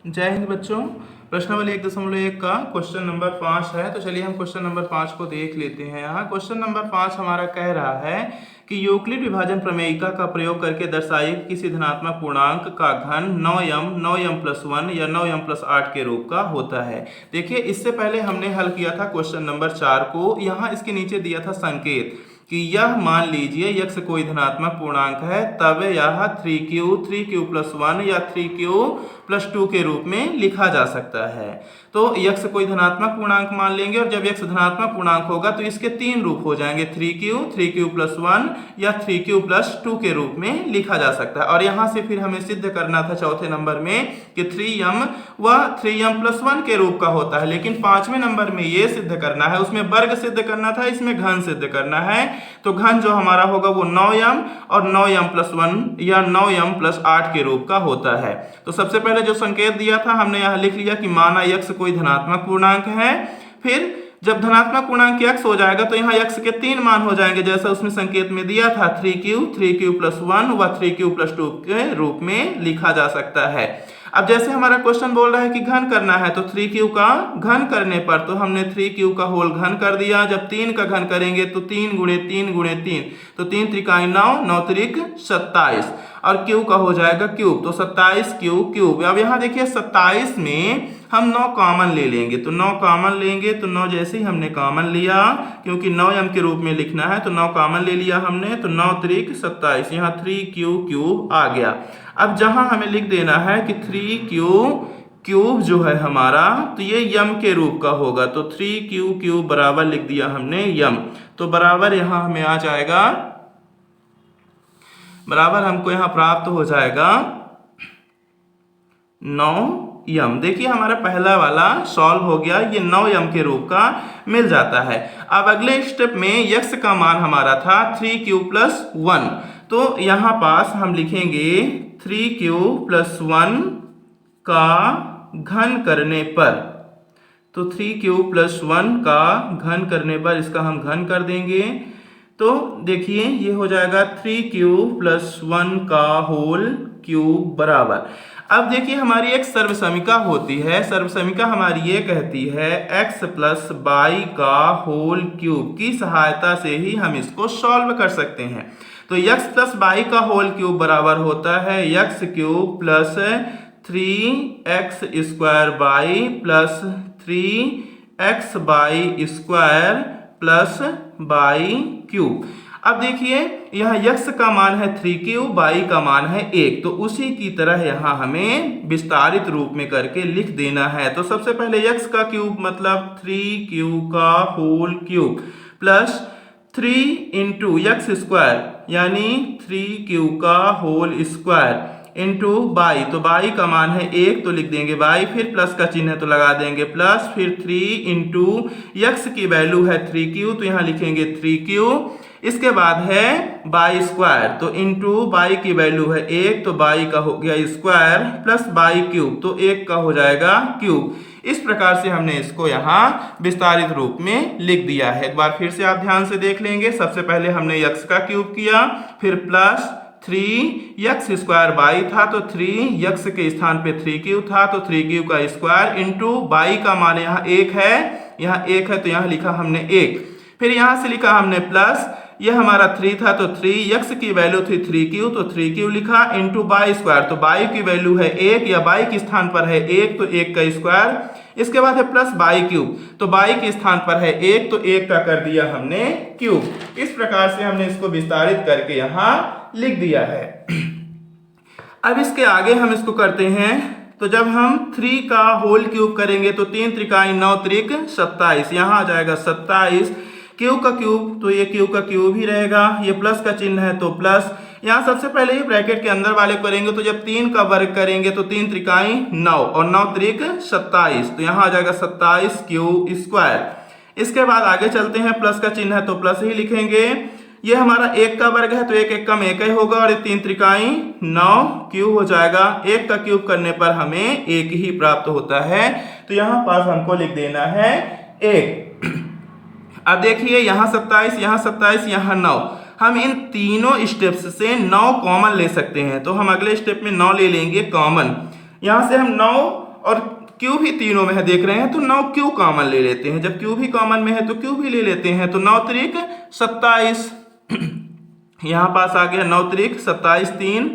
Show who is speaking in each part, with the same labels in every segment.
Speaker 1: जय हिंद बच्चों। प्रश्नावली 1.1 का क्वेश्चन नंबर 5 है। तो चलिए हम क्वेश्चन नंबर 5 को देख लेते हैं। यहाँ क्वेश्चन नंबर 5 हमारा कह रहा है कि यूक्लिड विभाजन प्रमेयिका का प्रयोग करके दर्शाइए कि किसी धनात्मक पूर्णांक का घन 9m या 9m+8 के रूप का होता है। देखिए, इससे पहले हमने हल किया था क्वेश्चन नंबर 4 को। यहाँ इसके नीचे दिया था संकेत कि यह मान लीजिए यक्स कोई धनात्मक पूर्णांक है, तब यह 3q+1 या 3q+2 के रूप में लिखा जा सकता है। तो यक्स कोई धनात्मक पूर्णांक मान लेंगे और जब यक्स धनात्मक पूर्णांक होगा तो इसके तीन रूप हो जाएंगे, 3q+1 या 3q+2 के रूप में लिखा जा सकता है। और यहाँ से फिर हमें सिद्ध करना था चौथे नंबर में कि 3m वह 3m+1 के रूप का होता है, लेकिन पांचवें नंबर में ये सिद्ध करना है, उसमें वर्ग सिद्ध करना था, इसमें घन सिद्ध करना है। तो घन जो हमारा होगा वो 9m और 9m+1 या 9m+8 के रूप का होता है। तो सबसे पहले जो संकेत दिया था हमने यहाँ लिख लिया कि माना यक्स कोई धनात्मक पूर्णांक है। फिर जब धनात्मक पूर्णांक x हो जाएगा तो यहाँ x के तीन मान हो जाएंगे, जैसा उसमें संकेत में दिया था, 3q+1 व 3q+2 के रूप में लिखा जा सकता है। अब जैसे हमारा क्वेश्चन बोल रहा है कि घन करना है, तो 3q का घन करने पर तो हमने 3q का होल घन कर दिया। जब 3 का घन करेंगे तो 3 गुणे 3 गुणे 3, तो 3 त्रिकाई 9, 9 त्रिक 27 और q का हो जाएगा क्यूब, तो 27q क्यूब। अब यहाँ देखिए 27 में हम 9 कॉमन ले लेंगे, तो 9 कॉमन लेंगे तो 9 जैसे ही हमने कॉमन लिया, क्योंकि 9m के रूप में लिखना है तो 9 कॉमन ले लिया हमने, तो 9 त्रिक 27, यहाँ 3q क्यूब आ गया। अब जहां हमें लिख देना है कि 3q क्यूब जो है हमारा, तो ये यम के रूप का होगा, तो 3q क्यूब बराबर लिख दिया हमने यम। तो बराबर यहाँ हमें आ जाएगा, बराबर हमको यहाँ प्राप्त हो जाएगा 9m। देखिए हमारा पहला वाला सॉल्व हो गया, ये 9m के रूप का मिल जाता है। अब अगले स्टेप में x का मान हमारा था 3q+1, तो यहाँ पास हम लिखेंगे 3q+1 का घन करने पर, तो 3q+1 का घन करने पर इसका हम घन कर देंगे। तो देखिए ये हो जाएगा 3q+1 का होल क्यूब बराबर। अब देखिए हमारी एक सर्वसमीका होती है, सर्वसमीका हमारी ये कहती है x + y का होल क्यूब की सहायता से ही हम इसको सॉल्व कर सकते हैं। तो x + y का होल क्यूब बराबर होता है x³ + 3x² y + 3xy² y³। अब देखिए यहाँ x का मान है 3q, y का मान है 1, तो उसी की तरह यहाँ हमें विस्तारित रूप में करके लिख देना है। तो सबसे पहले x का क्यूब मतलब 3q का होल क्यूब प्लस 3 × x² यानी 3q का होल स्क्वायर इंटू y, तो y का मान है 1 तो लिख देंगे y, फिर प्लस का चिन्ह है तो लगा देंगे प्लस, फिर 3 × x की वैल्यू है 3q तो यहाँ लिखेंगे 3q। इसके बाद है y², तो इंटू y की वैल्यू है 1 तो y का हो गया स्क्वायर प्लस y³ तो 1 का हो जाएगा क्यूब। इस प्रकार से हमने इसको यहाँ विस्तारित रूप में लिख दिया है। एक बार फिर से आप ध्यान से देख लेंगे। सबसे पहले हमने x का क्यूब किया, फिर प्लस 3x² y था तो 3x के स्थान पे 3q था तो 3q का स्क्वायर इंटू y का मान यहाँ 1 है, यहाँ 1 है तो यहाँ लिखा हमने 1, फिर यहाँ से लिखा हमने प्लस, ये हमारा 3 था तो 3x की वैल्यू थी 3q तो 3q लिखा इंटू y², तो y की वैल्यू है 1 या y के स्थान पर है 1 तो 1 का स्क्वायर। इसके बाद है प्लस y³, तो y के स्थान पर है 1 तो 1 का कर दिया हमने क्यूब। इस प्रकार से हमने इसको विस्तारित करके यहाँ लिख दिया है। अब इसके आगे हम इसको करते हैं, तो जब हम 3 का होल क्यूब करेंगे तो 3 त्रिकाई 9 त्रिक 27, यहाँ आ जाएगा 27, क्यूब का क्यूब तो ये क्यूब का क्यूब ही रहेगा, ये प्लस का चिन्ह है तो प्लस। यहाँ सबसे पहले ही ब्रैकेट के अंदर वाले करेंगे, तो जब 3 का वर्ग करेंगे तो 3 त्रिकाई 9 और 9 त्रिक 27, तो यहाँ आ जाएगा 27q²। इसके बाद आगे चलते हैं, प्लस का चिन्ह है तो प्लस ही लिखेंगे। ये हमारा 1 का वर्ग है तो 1 1 कम 1 ही होगा और ये 3 त्रिकाई 9 क्यूब हो जाएगा। 1 का क्यूब करने पर हमें 1 ही प्राप्त होता है, तो यहाँ पास हमको लिख देना है 1। अब देखिए यहाँ 27, यहाँ 27, यहाँ 9, हम इन तीनों स्टेप्स से 9 कॉमन ले सकते हैं, तो हम अगले स्टेप में 9 ले लेंगे कॉमन। यहाँ से हम 9 और क्यू भी तीनों में है देख रहे हैं, तो 9 क्यू कॉमन ले लेते हैं। जब क्यू भी कॉमन में है तो क्यू भी ले लेते हैं, तो 9 त्रिक 27 यहाँ पास आ गया 9 त्रिक 27 3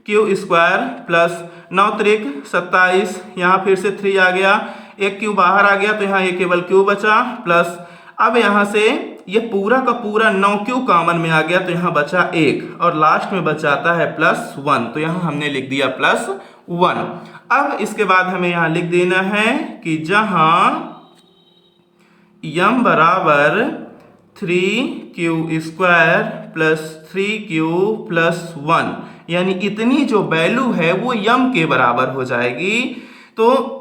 Speaker 1: क्यू स्क्वायर प्लस 9 त्रिक 27, यहाँ फिर से 3 आ गया, एक क्यू बाहर आ गया तो यहाँ ये केवल क्यू बचा प्लस, अब यहाँ से ये पूरा का पूरा 9 क्यू कॉमन में आ गया तो यहाँ बचा 1 और लास्ट में बचाता है +1, तो यहाँ हमने लिख दिया +1। अब इसके बाद हमें यहाँ लिख देना है कि जहाँ m बराबर 3q square plus 3q plus 1, यानी इतनी जो वैल्यू है वो m के बराबर हो जाएगी, तो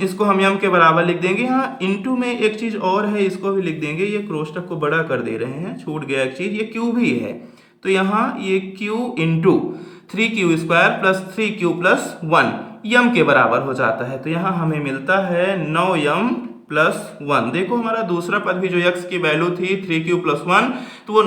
Speaker 1: इसको हम m के बराबर लिख देंगे। यहाँ इनटू में एक चीज और है, इसको भी लिख देंगे, ये कोष्ठक को बड़ा कर दे रहे हैं, छूट गया एक चीज, ये q भी है, तो यहाँ ये q into 3q square plus 3q plus 1 m के बराबर हो जाता है, तो यहाँ हमें मिलता है 9m प्लस 1। देखो हमारा दूसरा पद भी जो x की वैल्यू थी 3q प्लस 1, तो वो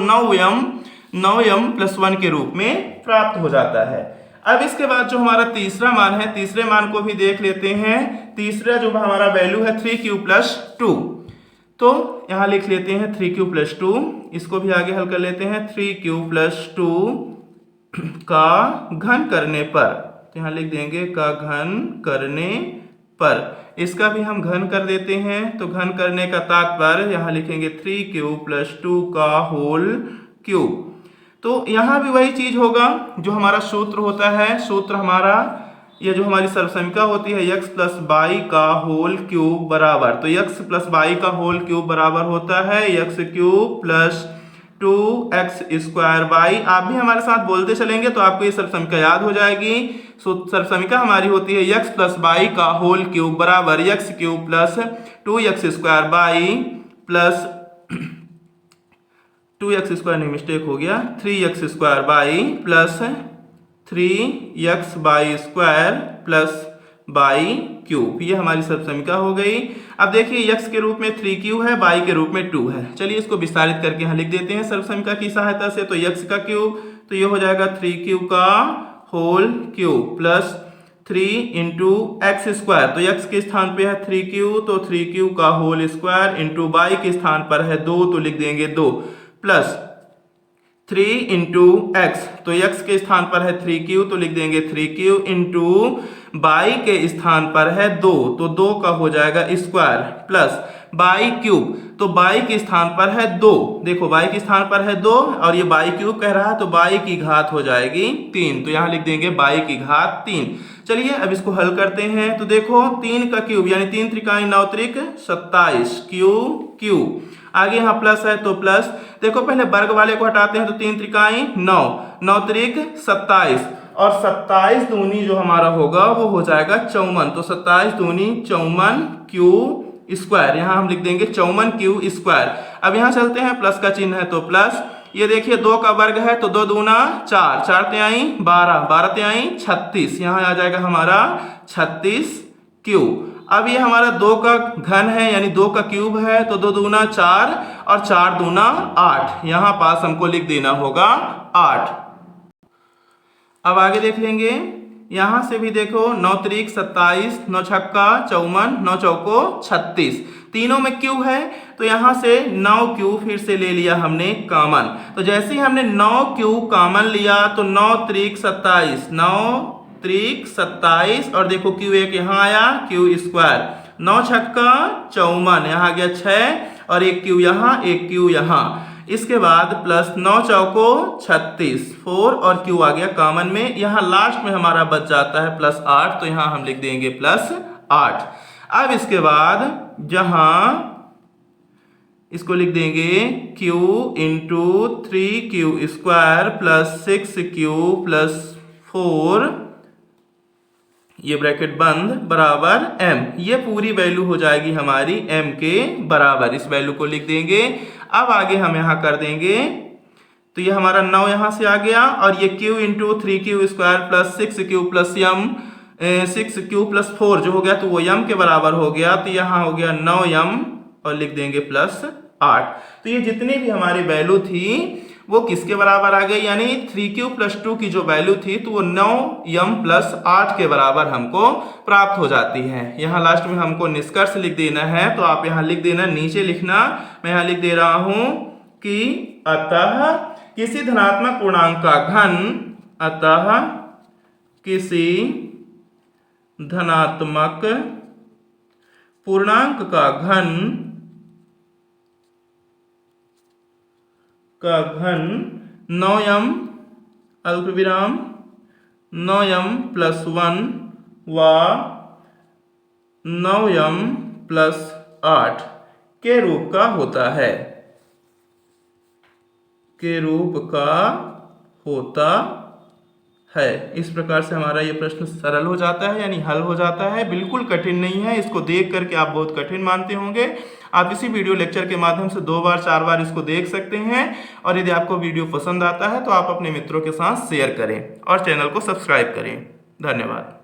Speaker 1: 9m प्लस 1 के रूप में प्राप्त हो जाता है। अब इसके बाद जो हमारा तीसरा मान है, तीसरे मान को भी देख लेते हैं। तीसरा जो हमारा वैल्यू है 3q प्लस 2, तो यहाँ लिख लेते हैं 3q प्लस 2, इसको भी आगे हल कर लेते हैं। 3q प्लस 2 का घन करने पर, तो यहाँ लिख देंगे का घन करने पर, इसका भी हम घन कर देते हैं, तो घन करने का तात्पर्य यहाँ लिखेंगे 3q प्लस 2 का होल क्यूब। तो यहाँ भी वही चीज होगा जो हमारा सूत्र होता है, सूत्र हमारा ये जो हमारी सर्वसमीका होती है x प्लस वाई का होल क्यूब बराबर, तो x प्लस वाई का होल क्यूब बराबर होता है x cube plus 2x square y. आप भी हमारे साथ बोलते चलेंगे तो आपको ये सर्वसमीका याद हो जाएगी। सर्वसमीका हमारी होती है x प्लस वाई का होल क्यूब बराबर x cube plus 2x square y plus 2x square नहीं, मिस्टेक हो गया, 3x square y plus 3x y square plus y cube, ये हमारी सर्वसमीका हो गई। अब देखिए x के रूप में 3q है, y के रूप में 2 है, चलिए इसको विस्तारित करके यहाँ लिख देते हैं सर्वसमीका की सहायता से। तो x का क्यूब, तो ये हो जाएगा 3q का whole cube plus 3 into x square, तो x के स्थान पे है 3q, तो 3q का होल स्क्वायर इंटू y के स्थान पर है 2, तो लिख देंगे 2 प्लस 3 इंटू एक्स, तो x के स्थान पर है 3q, तो लिख देंगे 3q इंटू y के स्थान पर है 2, तो 2 का हो जाएगा स्क्वायर प्लस y क्यूब, तो y के स्थान पर है 2, देखो y के स्थान पर है 2 और ये y क्यूब कह रहा है, तो y की घात हो जाएगी 3, तो यहाँ लिख देंगे y की घात 3। चलिए अब इसको हल करते हैं, तो देखो 3 का क्यूब यानी 3 त्रिकाई 9 त्रिक 27 क्यू, आगे यहाँ प्लस है तो प्लस, देखो पहले वर्ग वाले को हटाते हैं, तो 3 त्रिकाई 9, 9 त्रिक 27 और 27 दूनी जो हमारा होगा वो हो जाएगा 54, तो 27 दूनी 54 क्यू स्क्वायर, यहाँ हम लिख देंगे 54 क्यू स्क्वायर। अब यहाँ चलते हैं, प्लस का चिन्ह है तो प्लस, ये देखिए 2 का वर्ग है तो 2 दूना 4, 4 तिहाई 12, 12 तिहाई 36, यहाँ आ जाएगा हमारा 36 क्यू। अब ये हमारा 2 का घन है यानी 2 का क्यूब है, तो 2 दूना 4 और 4 दूना 8, यहाँ पास हमको लिख देना होगा 8। अब आगे देख लेंगे, यहाँ से भी देखो 9 त्रिक 27, 9 छक्का 54, 9 चौको 36, तीनों में क्यू है, तो यहाँ से 9 क्यू फिर से ले लिया हमने कॉमन, तो जैसे ही हमने 9 क्यू कॉमन लिया तो 9 त्रिक 27, 9 त्रिक 27 और देखो क्यू एक यहाँ आया क्यू स्क्वायर, 9 छक्का 54, यहाँ आ गया 6 और एक क्यू यहाँ, एक क्यू यहाँ, इसके बाद प्लस 9 चौको 36, 4 और क्यू आ गया कॉमन में, यहाँ लास्ट में हमारा बच जाता है +8, तो यहाँ हम लिख देंगे +8। अब इसके बाद जहाँ इसको लिख देंगे q into 3q square plus 6q plus 4, ये ब्रैकेट बंद बराबर m, ये पूरी वैल्यू हो जाएगी हमारी m के बराबर, इस वैल्यू को लिख देंगे। अब आगे हम यहाँ कर देंगे, तो ये हमारा 9 यहाँ से आ गया और ये q into 3q square plus 6q plus m, 6q plus 4 जो हो गया तो वो m के बराबर हो गया, तो यहाँ हो गया 9m और लिख देंगे +8। तो ये जितनी भी हमारी वैल्यू थी वो किसके बराबर आ गई, यानी 3q + 2 की जो वैल्यू थी तो वो 9m + 8 के बराबर हमको प्राप्त हो जाती है। यहाँ लास्ट में हमको निष्कर्ष लिख देना है, तो आप यहाँ लिख देना, नीचे लिखना, मैं यहाँ लिख दे रहा हूं कि अतः किसी धनात्मक पूर्णांक का घन, अतः किसी धनात्मक पूर्णांक का घन 9m अल्पविराम 9m + 1 व 9m + 8 के रूप का होता है, के रूप का होता है। इस प्रकार से हमारा ये प्रश्न सरल हो जाता है, यानी हल हो जाता है, बिल्कुल कठिन नहीं है। इसको देख करके आप बहुत कठिन मानते होंगे। आप इसी वीडियो लेक्चर के माध्यम से 2 बार 4 बार इसको देख सकते हैं, और यदि आपको वीडियो पसंद आता है तो आप अपने मित्रों के साथ शेयर करें और चैनल को सब्सक्राइब करें। धन्यवाद।